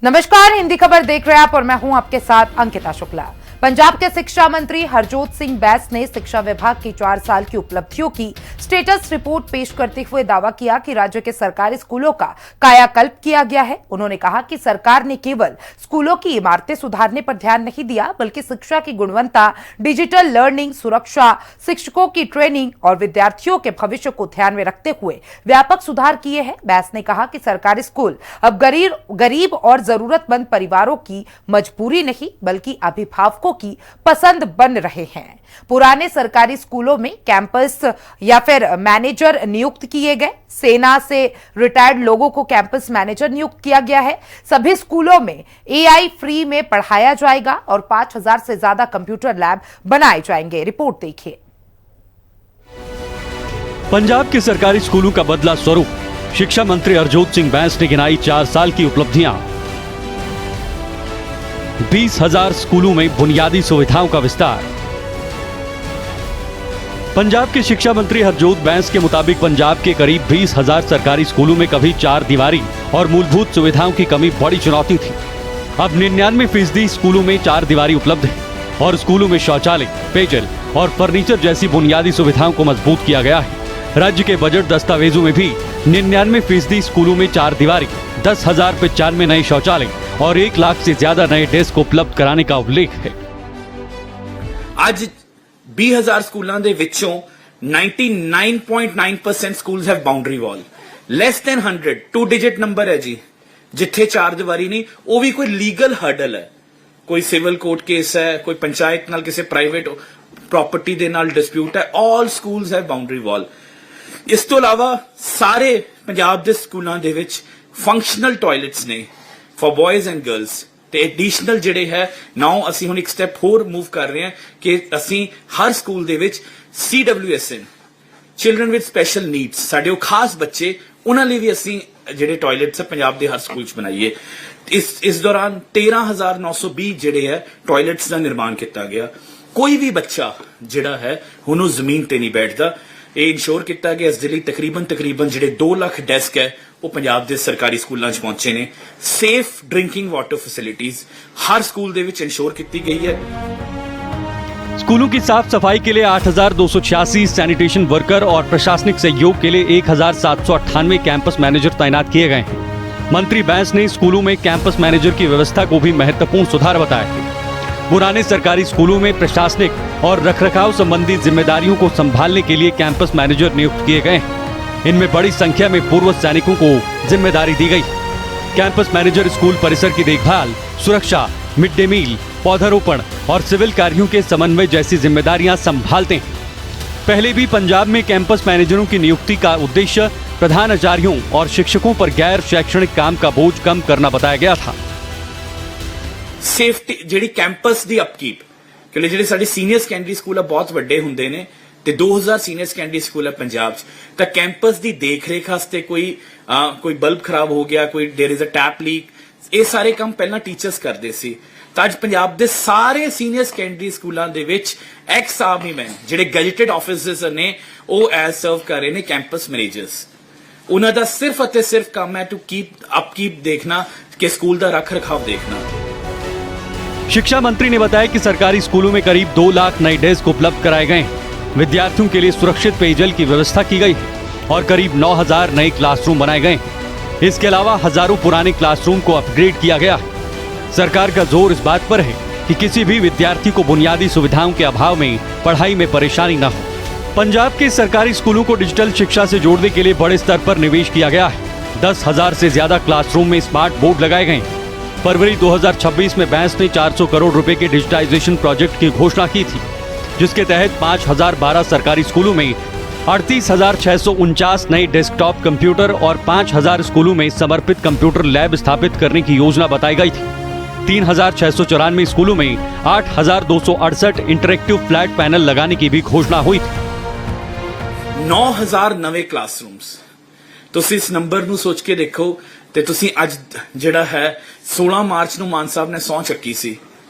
नमस्कार, हिंदी खबर देख रहे हैं आप और मैं हूं आपके साथ अंकिता शुक्ला। पंजाब के शिक्षा मंत्री हरजोत सिंह बैस ने शिक्षा विभाग की 4 साल की उपलब्धियों की स्टेटस रिपोर्ट पेश करते हुए दावा किया कि राज्य के सरकारी स्कूलों का कायाकल्प किया गया है। उन्होंने कहा कि सरकार ने केवल स्कूलों की इमारतें सुधारने पर ध्यान नहीं दिया, बल्कि शिक्षा की गुणवत्ता, डिजिटल लर्निंग, सुरक्षा, शिक्षकों की ट्रेनिंग और विद्यार्थियों के भविष्य को ध्यान में रखते हुए व्यापक सुधार किए हैं। बैस ने कहा कि सरकारी स्कूल अब गरीब और जरूरतमंद परिवारों की मजबूरी नहीं, बल्कि अभिभावकों की पसंद बन रहे हैं। पुराने सरकारी स्कूलों में कैंपस या फिर मैनेजर नियुक्त किए गए। सेना से रिटायर्ड लोगों को कैंपस मैनेजर नियुक्त किया गया है। सभी स्कूलों में एआई फ्री में पढ़ाया जाएगा और 5000 से ज्यादा कंप्यूटर लैब बनाए जाएंगे। रिपोर्ट देखिए। पंजाब के सरकारी स्कूलों का बदला स्वरूप शिक्षा मंत्री हरजोत सिंह बैस ने गिनाई 4 साल की उपलब्धियां। 20,000 स्कूलों में बुनियादी सुविधाओं का विस्तार। पंजाब के शिक्षा मंत्री हरजोत बैस के मुताबिक पंजाब के करीब 20,000 सरकारी स्कूलों में कभी 4 दीवारी और मूलभूत सुविधाओं की कमी बड़ी चुनौती थी। अब 99% स्कूलों में 4 दीवारी उपलब्ध है और स्कूलों में शौचालय, पेयजल और फर्नीचर जैसी बुनियादी सुविधाओं को मजबूत किया गया है। राज्य के बजट दस्तावेजों में भी 99% स्कूलों में 4 दीवारी, 10,095 नए शौचालय और 1 लाख से ज्यादा नए डेस्क उपलब्ध कराने का उल्लेख है। आज 20,000 स्कूलों ਦੇ ਵਿੱਚੋਂ 99.9% schools have boundary wall. Less than 100 2 digit number ਹੈ ਜੀ, ਜਿੱਥੇ 4 ਦੀਵਾਰੀ ਨਹੀਂ, ਉਹ ਵੀ ਕੋਈ ਲੀਗਲ ਹਰਡਲ ਹੈ, ਕੋਈ ਸਿਵਲ ਕੋਰਟ ਕੇਸ ਹੈ, ਕੋਈ ਪੰਚਾਇਤ ਨਾਲ ਕਿਸੇ ਪ੍ਰਾਈਵੇਟ ਪ੍ਰੋਪਰਟੀ ਦੇ ਨਾਲ ਡਿਸਪਿਊਟ ਹੈ। ਆਲ ਸਕੂਲਸ ਹੈਵ ਬਾਉਂਡਰੀ ਵਾਲ। ਇਸ ਤੋਂ ਇਲਾਵਾ ਸਾਰੇ ਪੰਜਾਬ ਦੇ ਸਕੂਲਾਂ ਦੇ ਵਿੱਚ ਫੰਕਸ਼ਨਲ ਟਾਇਲਟਸ ਨੇ ਫॉर बॉयज एंड गर्ल्स ਤੇ ਐਡੀਸ਼ਨਲ ਜਿਹੜੇ ਹੈ ਨਾਓ ਅਸੀਂ ਹੁਣ ਇੱਕ ਸਟੈਪ ਹੋਰ ਮੂਵ ਕਰ ਰਹੇ ਹਾਂ ਕਿ ਅਸੀਂ ਹਰ ਸਕੂਲ ਦੇ ਵਿੱਚ CWSN children with special needs, ਸਾਡੇ ਉਹ ਖਾਸ ਬੱਚੇ, ਉਹਨਾਂ ਲਈ ਵੀ ਅਸੀਂ ਜਿਹੜੇ ਟਾਇਲਟਸ ਪੰਜਾਬ ਦੇ ਹਰ ਸਕੂਲ 'ਚ ਬਣਾਈਏ। ਇਸ ਦੌਰਾਨ 13,920 ਜਿਹੜੇ ਹੈ ਟਾਇਲਟਸ ਦਾ ਨਿਰਮਾਣ ਕੀਤਾ ਗਿਆ। ਕੋਈ ਵੀ ਬੱਚਾ ਜਿਹੜਾ ਹੈ ਹੁਣ ਉਹ ਜ਼ਮੀਨ ਤੇ ਨਹੀਂ ਬੈਠਦਾ। ਇਹ ਇਨਸ਼ੋਰ ਕੀਤਾ ਗਿਆ। ਇਸ ਦੇ ਲਈ ਤਕਰੀਬਨ ਜਿਹੜੇ 2 ਲੱਖ ਡੈਸਕ ਹੈ ਉਹ ਪੰਜਾਬ ਦੇ ਸਰਕਾਰੀ ਸਕੂਲਾਂ 'ਚ ਪਹੁੰਚੇ ਨੇ। ਸੇਫ ड्रिंकिंग वाटर फैसिलिटीज हर स्कूल दे विच इंश्योर की गई है। स्कूलों की साफ सफाई के लिए 8,286 सैनिटेशन वर्कर और प्रशासनिक सहयोग के लिए 1,798 कैंपस मैनेजर तैनात किए गए हैं। मंत्री बैस ने स्कूलों में कैंपस मैनेजर की व्यवस्था को भी महत्वपूर्ण सुधार बताया है। पुराने सरकारी स्कूलों में प्रशासनिक और रखरखाव संबंधी जिम्मेदारियों को संभालने के लिए कैंपस मैनेजर नियुक्त किए गए हैं। इनमें बड़ी संख्या में पूर्व सैनिकों को जिम्मेदारी दी गई। कैंपस मैनेजर स्कूल परिसर की देखभाल, सुरक्षा, मिड डे मील, पौधारोपण और सिविल कार्यों के समन्वय जैसी जिम्मेदारियां संभालते हैं। पहले भी पंजाब में कैंपस मैनेजरों की नियुक्ति का उद्देश्य प्रधानाचार्यों और शिक्षकों पर गैर शैक्षणिक काम का बोझ कम करना बताया गया था। सेफ्टी ਜਿਹੜੀ कैंपस ਦੀ अपकीप, क्योंकि ਜਿਹੜੇ ਸਾਡੇ ਸੀਨੀਅਰ ਸੈਕੰਡਰੀ ਸਕੂਲ ਆ ਬਹੁਤ ਵੱਡੇ ਹੁੰਦੇ ਨੇ ਤੇ 2000 ਸੀਨੀਅਰ ਸੈਕੰਡਰੀ ਸਕੂਲ ਹੈ ਪੰਜਾਬ 'ਚ, ਤਾਂ ਕੈਂਪਸ ਦੀ ਦੇਖ-ਰੇਖ ਵਾਸਤੇ ਕੋਈ ਬਲਬ ਖਰਾਬ ਹੋ ਗਿਆ, ਕੋਈ there is a tap leak, ਇਹ ਸਾਰੇ ਕੰਮ ਪਹਿਲਾਂ ਟੀਚਰਸ ਕਰਦੇ ਸੀ। ਤਾਂ ਅੱਜ ਪੰਜਾਬ ਦੇ ਸਾਰੇ ਸੀਨੀਅਰ ਸੈਕੰਡਰੀ ਸਕੂਲਾਂ ਦੇ ਵਿੱਚ ਐਕਸ ਆਰਮੀ ਮੈਨ ਜਿਹੜੇ ਗੈਜਟਡ ਆਫੀਸਰਸ ਨੇ ਉਹ ਐਜ਼ ਸਰਵ ਕਰ ਰਹੇ ਨੇ ਕੈਂਪਸ ਮੈਨੇਜਰਸ। ਉਹਨਾਂ ਦਾ ਸਿਰਫ ਅਤੇ ਸਿਰਫ ਕੰਮ ਹੈ ਟੂ अपकीप देखना, कि स्कूल ਦਾ रख रखाव देखना। शिक्षा मंत्री ने बताया कि सरकारी स्कूलों में करीब 2 लाख नए डेस्क उपलब्ध कराए गए हैं। विद्यार्थियों के लिए सुरक्षित पेयजल की व्यवस्था की गई है और करीब 9,000 नए क्लासरूम बनाए गए हैं। इसके अलावा हजारों पुराने क्लासरूम को अपग्रेड किया गया है। सरकार का जोर इस बात पर है कि किसी भी विद्यार्थी को बुनियादी सुविधाओं के अभाव में पढ़ाई में परेशानी न हो। पंजाब के सरकारी स्कूलों को डिजिटल शिक्षा से जोड़ने के लिए बड़े स्तर पर निवेश किया गया है। 10,000 से ज्यादा क्लासरूम में स्मार्ट बोर्ड लगाए गए हैं। फरवरी 2026 में बैंस ने 400 करोड़ रुपए के डिजिटाइजेशन प्रोजेक्ट की घोषणा की थी, जिसके तहत 5,012 सरकारी स्कूलों में 38,649 नए डेस्कटॉप कंप्यूटर और 5,000 स्कूलों में समर्पित कंप्यूटर लैब स्थापित करने की योजना बताई गई थी। 3,694 स्कूलों में 8,268 इंटरेक्टिव फ्लैट पैनल लगाने की भी घोषणा हुई थी। 9,000 नवे क्लासरूम्स। ਤੁਸੀਂ ਇਸ ਨੰਬਰ ਨੂੰ ਸੋਚ ਕੇ ਦੇਖੋ ਤੇ ਤੁਸੀਂ ਅੱਜ ਜਿਹੜਾ ਹੈ 16 ਮਾਰਚ ਨੂੰ ਮਾਨ ਸਾਹਿਬ ਨੇ ਸਹੁੰ ਚੱਕੀ ਸੀ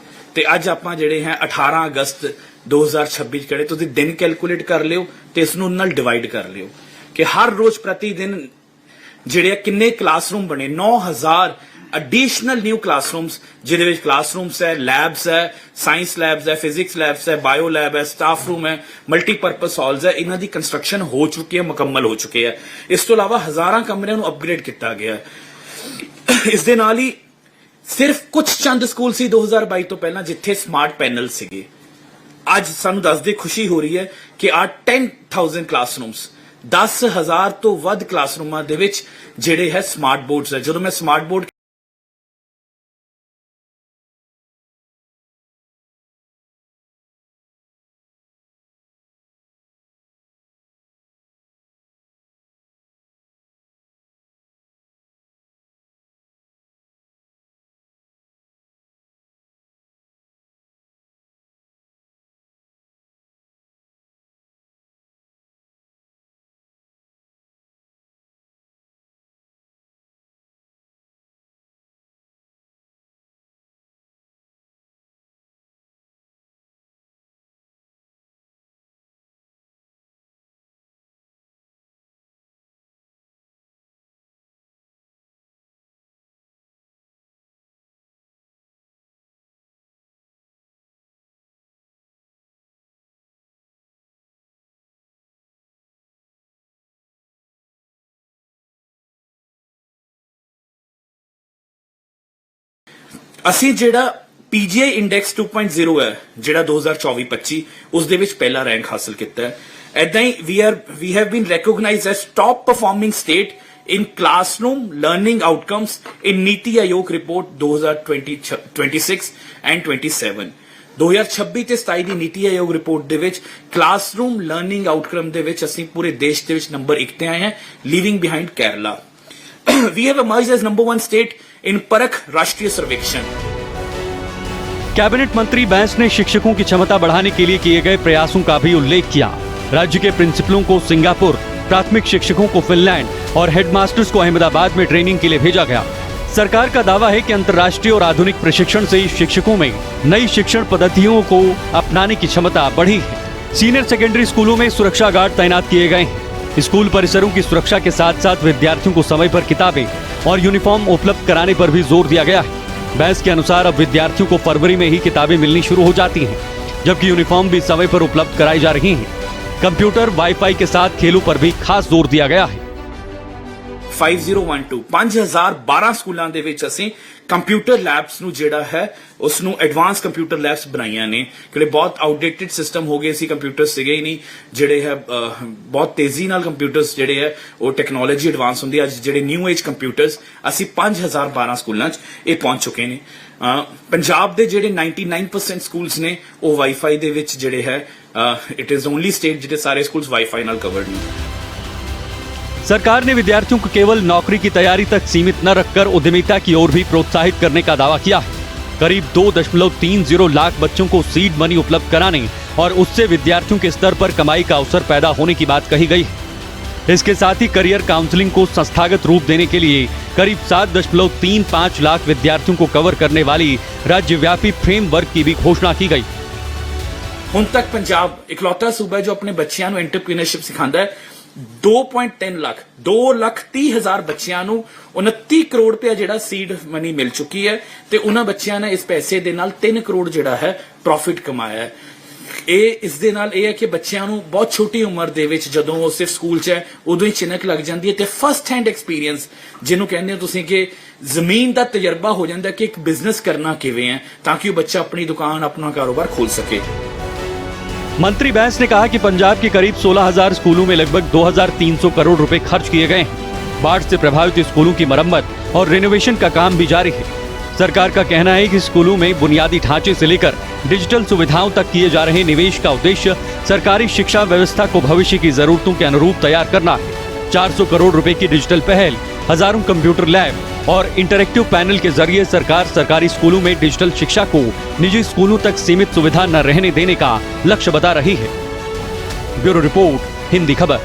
ਤੇ ਅੱਜ ਆਪਾਂ ਜਿਹੜੇ ਹੈ 18 ਅਗਸਤ 2026 ਖੜੇ। ਤੁਸੀਂ ਦਿਨ ਕੈਲਕੂਲੇਟ ਕਰ ਲਿਓ ਤੇ ਇਸ ਨੂੰ ਨਾਲ ਡਿਵਾਈਡ ਕਰ ਲਿਓ ਕਿ ਹਰ ਰੋਜ਼ ਪ੍ਰਤੀ ਦਿਨ ਜਿਹੜੇ ਕਿੰਨੇ ਕਲਾਸਰੂਮ ਬਣੇ। 9,000 ਐਡੀਸ਼ਨਲ ਨਿਊ ਕਲਾਸਰੂਮਸ ਜਿਹਦੇ ਵਿੱਚ ਕਲਾਸਰੂਮਸ ਹੈ, ਲੈਬਸ ਹੈ, ਸਾਇੰਸ ਲੈਬਸ ਹੈ, ਫਿਜ਼ਿਕਸ ਲੈਬਸ ਹੈ, ਬਾਇਓ ਲੈਬ ਹੈ, ਸਟਾਫ ਰੂਮ ਹੈ, ਮਲਟੀਪਰਪਸ ਹਾਲਸ ਹੈ, ਇਹਨਾਂ ਦੀ ਕੰਸਟਰਕਸ਼ਨ ਹੋ ਚੁੱਕੀ ਹੈ, ਮੁਕੰਮਲ ਹੋ ਚੁੱਕੇ ਹੈ। ਇਸ ਤੋਂ ਇਲਾਵਾ ਹਜ਼ਾਰਾਂ ਕਮਰਿਆਂ ਨੂੰ ਅਪਗ੍ਰੇਡ ਕੀਤਾ ਗਿਆ ਹੈ। ਇਸ ਦੇ ਨਾਲ ਹੀ ਸਿਰਫ ਕੁਝ ਚੰਦ ਸਕੂਲ ਸੀ 2022 ਤੋਂ ਪਹਿਲਾਂ ਜਿੱਥੇ ਸਮਾਰਟ ਪੈਨਲ ਸੀਗੇ। ਅੱਜ ਸਾਨੂੰ ਦੱਸਦੇ ਖੁਸ਼ੀ ਹੋ ਰਹੀ ਹੈ ਕਿ ਆ 10,000 ਕਲਾਸਰੂਮਸ 10,000 ਤੋਂ ਵੱਧ ਕਲਾਸਰੂਮਾਂ ਦੇ ਵਿੱਚ ਜਿਹੜੇ ਹੈ ਸਮਾਰਟ ਬੋਰਡਸ ਹੈ। ਜਦੋਂ ਮੈਂ ਸਮਾਰਟ ਬੋਰਡ ਅਸੀਂ ਜਿਹੜਾ PGI ਇੰਡੈਕਸ 2.0 ਹੈ ਜਿਹੜਾ 2024-25 ਉਸ ਦੇ ਵਿੱਚ ਪਹਿਲਾ ਰੈਂਕ ਹਾਸਲ ਕੀਤਾ ਹੈ। ਐਦਾਂ ਹੀ we have been recognized as top performing state in classroom learning outcomes in ਨੀਤੀ ਆਯੋਗ ਰਿਪੋਰਟ 2026 and 27। 2026 ਤੇ 27 ਦੀ ਨੀਤੀ ਆਯੋਗ ਰਿਪੋਰਟ ਦੇ ਵਿੱਚ ਕਲਾਸਰੂਮ ਲਰਨਿੰਗ ਆਊਟਕਮ ਦੇ ਵਿੱਚ ਅਸੀਂ ਪੂਰੇ ਦੇਸ਼ ਦੇ ਵਿੱਚ ਨੰਬਰ 1 ਤੇ ਆਏ ਹਾਂ, leaving behind Kerala. We have emerged as number 1 state in परख राष्ट्रीय सर्वेक्षण। कैबिनेट मंत्री बैंस ने शिक्षकों की क्षमता बढ़ाने के लिए किए गए प्रयासों का भी उल्लेख किया। राज्य के प्रिंसिपलों को सिंगापुर, प्राथमिक शिक्षकों को फिनलैंड और हेडमास्टर्स को अहमदाबाद में ट्रेनिंग के लिए भेजा गया। सरकार का दावा है कि अंतर्राष्ट्रीय और आधुनिक प्रशिक्षण से शिक्षकों में नई शिक्षण पद्धतियों को अपनाने की क्षमता बढ़ी है। सीनियर सेकेंडरी स्कूलों में सुरक्षा गार्ड तैनात किए गए हैं। स्कूल परिसरों की सुरक्षा के साथ साथ विद्यार्थियों को समय पर किताबें और यूनिफॉर्म उपलब्ध कराने पर भी जोर दिया गया है। बैंस के अनुसार अब विद्यार्थियों को फरवरी में ही किताबें मिलनी शुरू हो जाती हैं, जबकि यूनिफॉर्म भी समय पर उपलब्ध कराई जा रही हैं। कंप्यूटर, वाईफाई के साथ खेलों पर भी खास जोर दिया गया है। 5012 5012 ਸਕੂਲਾਂ ਦੇ ਵਿੱਚ ਅਸੀਂ ਕੰਪਿਊਟਰ ਲੈਬਸ ਨੂੰ ਜਿਹੜਾ ਹੈ ਉਸ ਨੂੰ ਐਡਵਾਂਸ ਕੰਪਿਊਟਰ ਲੈਬਸ ਬਣਾਈਆਂ ਨੇ ਕਿਉਂਕਿ ਬਹੁਤ ਆਊਟਡੇਟਡ ਸਿਸਟਮ ਹੋ ਗਏ ਸੀ, ਕੰਪਿਊਟਰ ਸੀਗੇ ਹੀ ਨਹੀਂ ਜਿਹੜੇ ਹੈ ਬਹੁਤ ਤੇਜ਼ੀ ਨਾਲ ਕੰਪਿਊਟਰਸ ਜਿਹੜੇ ਹੈ ਉਹ ਟੈਕਨੋਲੋਜੀ ਐਡਵਾਂਸ ਹੁੰਦੀ ਅੱਜ ਜਿਹੜੇ ਨਿਊ ਏਜ ਕੰਪਿਊਟਰਸ ਅਸੀਂ 5012 ਸਕੂਲਾਂ 'ਚ ਇਹ ਪਹੁੰਚ ਚੁੱਕੇ ਨੇ। ਪੰਜਾਬ ਦੇ ਜਿਹੜੇ 99% ਸਕੂਲਸ ਨੇ ਉਹ ਵਾਈਫਾਈ ਦੇ ਵਿੱਚ ਜਿਹੜੇ ਹੈ ਇਟ ਇਜ਼ ਓਨਲੀ ਸਟੇਟ ਜਿਹੜੇ ਸਾਰੇ ਸਕੂਲਸ ਵਾਈਫਾਈ ਨਾਲ ਕਵਰਡ ਨੇ। सरकार ने विद्यार्थियों को केवल नौकरी की तैयारी तक सीमित न रखकर उद्यमिता की ओर भी प्रोत्साहित करने का दावा किया है। करीब 2.30 लाख बच्चों को सीड मनी उपलब्ध कराने और उससे विद्यार्थियों के स्तर पर कमाई का अवसर पैदा होने की बात कही गई है। इसके साथ ही करियर काउंसलिंग को संस्थागत रूप देने के लिए करीब 7.35 लाख विद्यार्थियों को कवर करने वाली राज्यव्यापी फ्रेमवर्क की भी घोषणा की गई। ਹੁਣ ਤੱਕ ਪੰਜਾਬ ਇਕਲੌਤਾ ਸੂਬਾ ਹੈ ਜੋ ਆਪਣੇ ਬੱਚਿਆਂ ਨੂੰ ਐਂਟਰਪ੍ਰੀਨਰਸ਼ਿਪ ਸਿਖਾਉਂਦਾ ਹੈ। 2.3 ਲੱਖ 2,30,000 ਬੱਚਿਆਂ ਨੂੰ 29 ਕਰੋੜ ਰੁਪਏ ਜਿਹੜਾ ਸੀਡ ਮਨੀ ਮਿਲ ਚੁੱਕੀ ਹੈ ਤੇ ਉਹਨਾਂ ਬੱਚਿਆਂ ਨੇ ਇਸ ਪੈਸੇ ਦੇ ਨਾਲ 3 ਕਰੋੜ ਜਿਹੜਾ ਹੈ ਪ੍ਰੋਫਿਟ ਕਮਾਇਆ ਹੈ। ਇਹ ਇਸ ਦੇ ਨਾਲ ਇਹ ਹੈ ਕਿ ਬੱਚਿਆਂ ਨੂੰ ਬਹੁਤ ਛੋਟੀ ਉਮਰ ਦੇ ਵਿੱਚ ਜਦੋਂ ਉਹ ਸਿਰਫ ਸਕੂਲ 'ਚ ਹੈ ਉਦੋਂ ਹੀ ਚਿਨਕ ਲੱਗ ਜਾਂਦੀ ਹੈ ਤੇ ਫਸਟ ਹੈਂਡ ਐਕਸਪੀਰੀਅੰਸ ਜਿਹਨੂੰ ਕਹਿੰਦੇ ਹੋ ਤੁਸੀਂ ਕਿ ਜ਼ਮੀਨ ਦਾ ਤਜਰਬਾ ਹੋ ਜਾਂਦਾ ਕਿ ਇੱਕ ਬਿਜ਼ਨਸ ਕਰਨਾ ਕਿਵੇਂ ਹੈ ਤਾਂ ਕਿ ਉਹ ਬੱਚਾ ਆਪਣੀ ਦੁਕਾਨ ਆਪਣਾ ਕਾਰੋਬਾਰ ਖੋਲ ਸਕੇ। मंत्री बैंस ने कहा कि पंजाब के करीब 16,000 स्कूलों में लगभग 2,300 करोड़ रुपए खर्च किए गए हैं। बाढ़ से प्रभावित स्कूलों की मरम्मत और रिनोवेशन का काम भी जारी है। सरकार का कहना है कि स्कूलों में बुनियादी ढांचे से लेकर डिजिटल सुविधाओं तक किए जा रहे निवेश का उद्देश्य सरकारी शिक्षा व्यवस्था को भविष्य की जरूरतों के अनुरूप तैयार करना है। 400 करोड़ रुपए की डिजिटल पहल, हजारों कंप्यूटर लैब और इंटरैक्टिव पैनल के जरिए सरकार सरकारी स्कूलों में डिजिटल शिक्षा को निजी स्कूलों तक सीमित सुविधा न रहने देने का लक्ष्य बता रही है। ब्यूरो रिपोर्ट, हिंदी खबर।